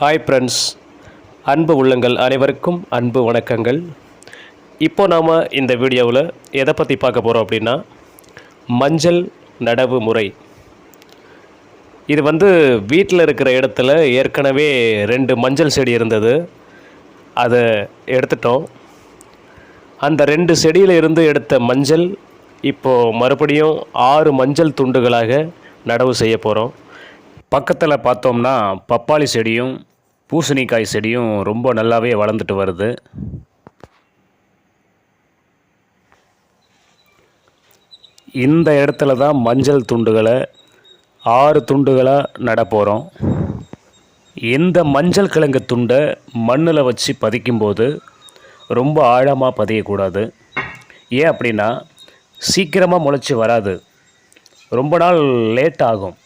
Hi friends, அன்பு உள்ளங்கள் அனைவருக்கும் அன்பு வணக்கங்கள். இப்போ நாம் இந்த வீடியோவில் எதை பற்றி பார்க்க போகிறோம் அப்படின்னா, மஞ்சள் நடவு முறை. இது வீட்டில் இருக்கிற இடத்துல ஏற்கனவே 2 மஞ்சள் செடி இருந்தது. அதை எடுத்துட்டோம். அந்த 2 செடியில் இருந்து எடுத்த மஞ்சள் இப்போது மறுபடியும் 6 மஞ்சள் துண்டுகளாக நடவு செய்ய போகிறோம். பக்கத்தில் பார்த்தோம்னா பப்பாளி செடியும் பூசணிக்காய் செடியும் ரொம்ப நல்லாவே வளர்ந்துட்டு வருது. இந்த இடத்துல தான் மஞ்சள் துண்டுகளை 6 துண்டுகளாக நட போகிறோம். இந்த மஞ்சள் கிழங்கு துண்டை மண்ணில் வச்சு பதிக்கும்போது ரொம்ப ஆழமாக பதியக்கூடாது. ஏன் அப்படின்னா சீக்கிரமாக முளைச்சி வராது, ரொம்ப நாள் லேட் ஆகும்.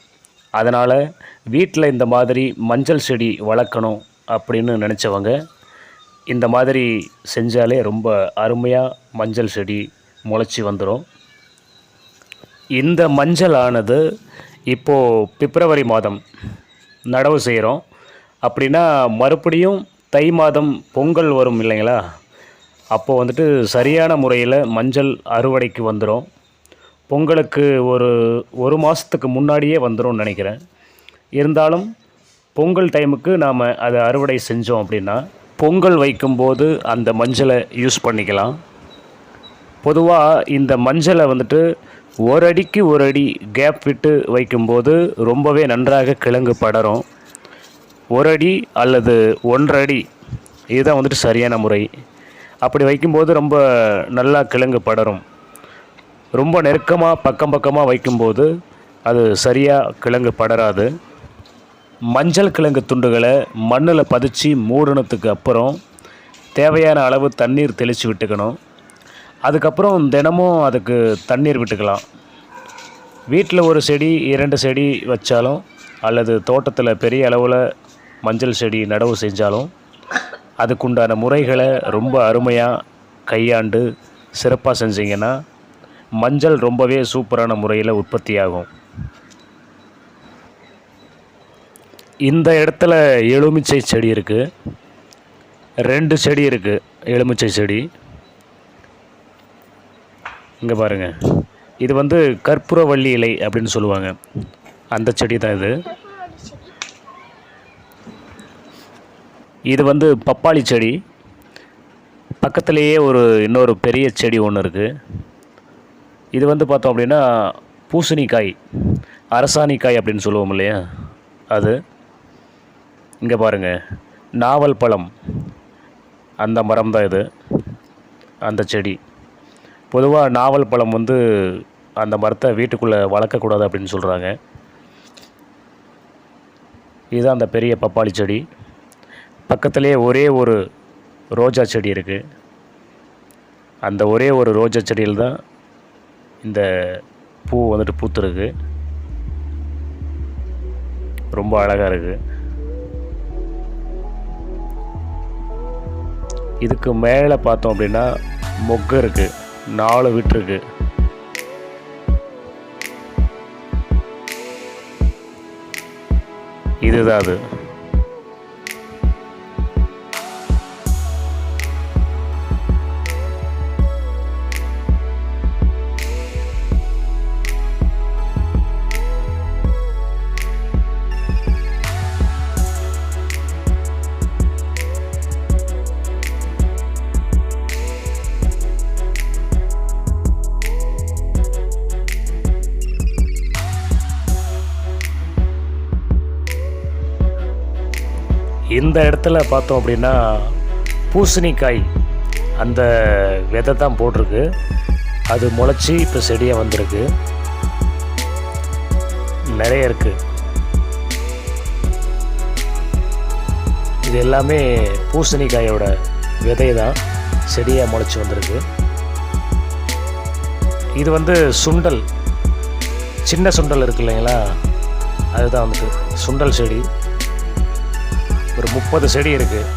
அதனால் வீட்டில் இந்த மாதிரி மஞ்சள் செடி வளர்க்கணும் அப்படின்னு நினச்சவங்க இந்த மாதிரி செஞ்சாலே ரொம்ப அருமையாக மஞ்சள் செடி முளைச்சி வந்துடும். இந்த மஞ்சள் ஆனது இப்போது பிப்ரவரி மாதம் நடவு செய்கிறோம் அப்படின்னா மறுபடியும் தை மாதம் பொங்கல் வரும் இல்லைங்களா, அப்போது சரியான முறையில் மஞ்சள் அறுவடைக்கு வந்துடும். பொங்கலுக்கு ஒரு மாதத்துக்கு முன்னாடியே வந்துடும் நினைக்கிறேன். இருந்தாலும் பொங்கல் டைமுக்கு நாம் அதை அறுவடை செஞ்சோம் அப்படின்னா பொங்கல் வைக்கும்போது அந்த மஞ்சளை யூஸ் பண்ணிக்கலாம். பொதுவாக இந்த மஞ்சளை ஒரு அடிக்கு ஒரு அடி கேப் விட்டு வைக்கும்போது ரொம்பவே நன்றாக கிழங்கு படரும். 1 அடி அல்லது 1.5 அடி இதுதான் சரியான முறை. அப்படி வைக்கும்போது ரொம்ப நல்லா கிழங்கு படரும். ரொம்ப நெருக்கமாக பக்கமாக வைக்கும்போது அது சரியாக கிழங்கு படராது. மஞ்சள் கிழங்கு துண்டுகளை மண்ணில் பதிச்சு மூடினதுக்கு அப்புறம் தேவையான அளவு தண்ணீர் தெளித்து விட்டுக்கணும். அதுக்கப்புறம் தினமும் அதுக்கு தண்ணீர் விட்டுக்கலாம். வீட்டில் 1 செடி 2 செடி வச்சாலும் அல்லது தோட்டத்தில் பெரிய அளவில் மஞ்சள் செடி நடவு செஞ்சாலும் அதுக்குண்டான முறைகளை ரொம்ப அருமையாக கையாண்டு சிறப்பாக செஞ்சிங்கன்னா மஞ்சள் ரொம்பவே சூப்பரான முறையில் உற்பத்தி ஆகும். இந்த இடத்துல எலுமிச்சை செடி இருக்குது, 2 செடி இருக்குது எலுமிச்சை செடி. இங்கே பாருங்கள், இது கற்பூரவள்ளி இலை அப்படின்னு சொல்லுவாங்க, அந்த செடி தான் இது. இது பப்பாளி செடி. பக்கத்துலேயே இன்னொரு பெரிய செடி ஒன்று இருக்குது. இது பார்த்தோம் அப்படின்னா பூசணிக்காய், அரசாணிக்காய் அப்படின்னு சொல்லுவோம் இல்லையா, அது. இங்கே பாருங்கள், நாவல் பழம், அந்த மரம் தான் இது, அந்த செடி. பொதுவாக நாவல் பழம் அந்த மரத்தை வீட்டுக்குள்ளே வளர்க்கக்கூடாது அப்படின்னு சொல்கிறாங்க. இதுதான் அந்த பெரிய பப்பாளி செடி. பக்கத்துலேயே ஒரே ஒரு ரோஜா செடி இருக்குது. அந்த ஒரே ஒரு ரோஜா செடியில் தான் இந்த பூ பூத்துருக்கு. ரொம்ப அழகாக இருக்குது. இதுக்கு மேலே பார்த்தோம் அப்படின்னா மொக்கு இருக்குது, 4 விட்டுருக்கு. இதுதான் அது. இந்த இடத்துல பார்த்தோம் அப்படின்னா பூசணிக்காய் அந்த விதை தான் போட்டிருக்கு. அது முளைச்சி இப்போ செடியாக வந்திருக்கு, நிறைய இருக்குது. இது எல்லாமே பூசணிக்காயோட விதை தான் செடியாக முளைச்சி வந்திருக்கு. இது சுண்டல், சின்ன சுண்டல் இருக்கு இல்லைங்களா, அதுதான் சுண்டல் செடி. ஒரு 30 செடி இருக்குது.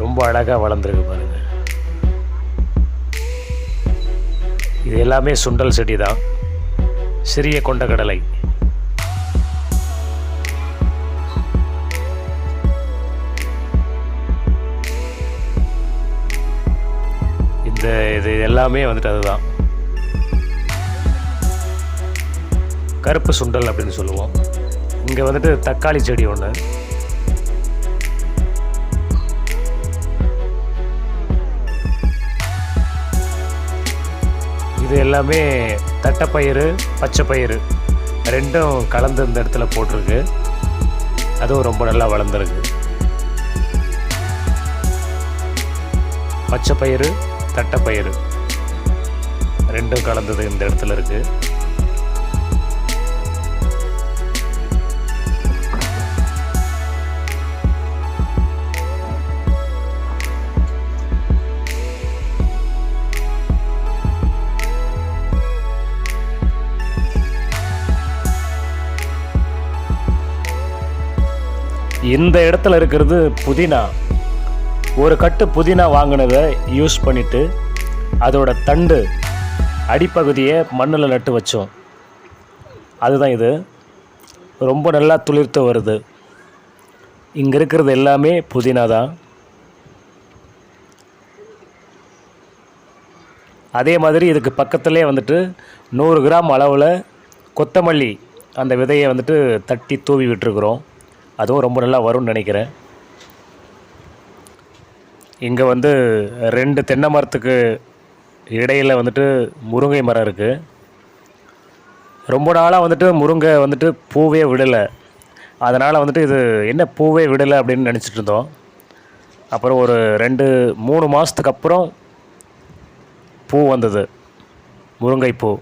ரொம்ப அழகாக வளர்ந்துருக்கு பாருங்கள். இது எல்லாமே சுண்டல் செடி தான், சிறிய கொண்டக்கடலை. இது எல்லாமே வந்துட்டு அதுதான் கருப்பு சுண்டல் அப்படின்னு சொல்லுவோம். இங்கே வந்துட்டு தக்காளி செடி ஒன்று, இது எல்லாமே தட்டைப்பயிறு பச்சைப்பயிறு ரெண்டும் கலந்து இந்த இடத்துல போட்டிருக்கு. அதுவும் ரொம்ப நல்லா வளர்ந்துருக்கு. பச்சைப்பயிறு தட்டைப்பயிறு ரெண்டும் கலந்தது இந்த இடத்துல இருக்குது. இந்த இடத்துல இருக்கிறது புதினா. ஒரு கட்டு புதினா வாங்கினதை யூஸ் பண்ணிவிட்டு அதோட தண்டு அடிப்பகுதியை மண்ணில் நட்டு வச்சோம். அதுதான் இது. ரொம்ப நல்லா துளிர்த்து வருது. இங்கே இருக்கிறது எல்லாமே புதினா தான். அதே மாதிரி இதுக்கு பக்கத்துலேயே வந்துட்டு 100 கிராம் அளவில் கொத்தமல்லி அந்த விதையை வந்துட்டு தட்டி தூவி விட்டுருக்குறோம். அதுவும் ரொம்ப நல்லா வரும்னு நினைக்கிறேன். இங்கே வந்து 2 தென்னை மரத்துக்கு இடையில் வந்துட்டு முருங்கை மரம் இருக்குது. ரொம்ப நாளாக வந்துட்டு முருங்கை வந்துட்டு பூவே விடலை. அதனால் வந்துட்டு இது என்ன பூவே விடலை அப்படின்னு நினச்சிட்டு இருந்தோம். அப்புறம் ஒரு 2-3 மாதத்துக்கு அப்புறம் பூ வந்தது, முருங்கைப்பூ.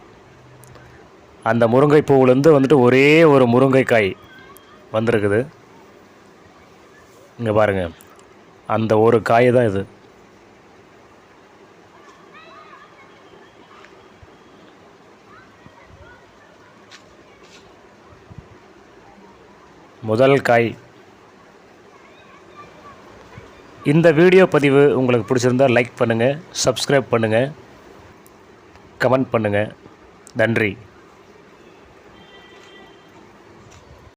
அந்த முருங்கைப்பூவிலேருந்து வந்துட்டு ஒரே ஒரு முருங்கைக்காய் வந்திருக்குது. இங்கே பாருங்கள், அந்த ஒரு காய் தான் இது. முதல் காய். இந்த வீடியோ பதிவு உங்களுக்கு பிடிச்சிருந்தால் லைக் பண்ணுங்கள், சப்ஸ்கிரைப் பண்ணுங்கள், கமெண்ட் பண்ணுங்கள். நன்றி.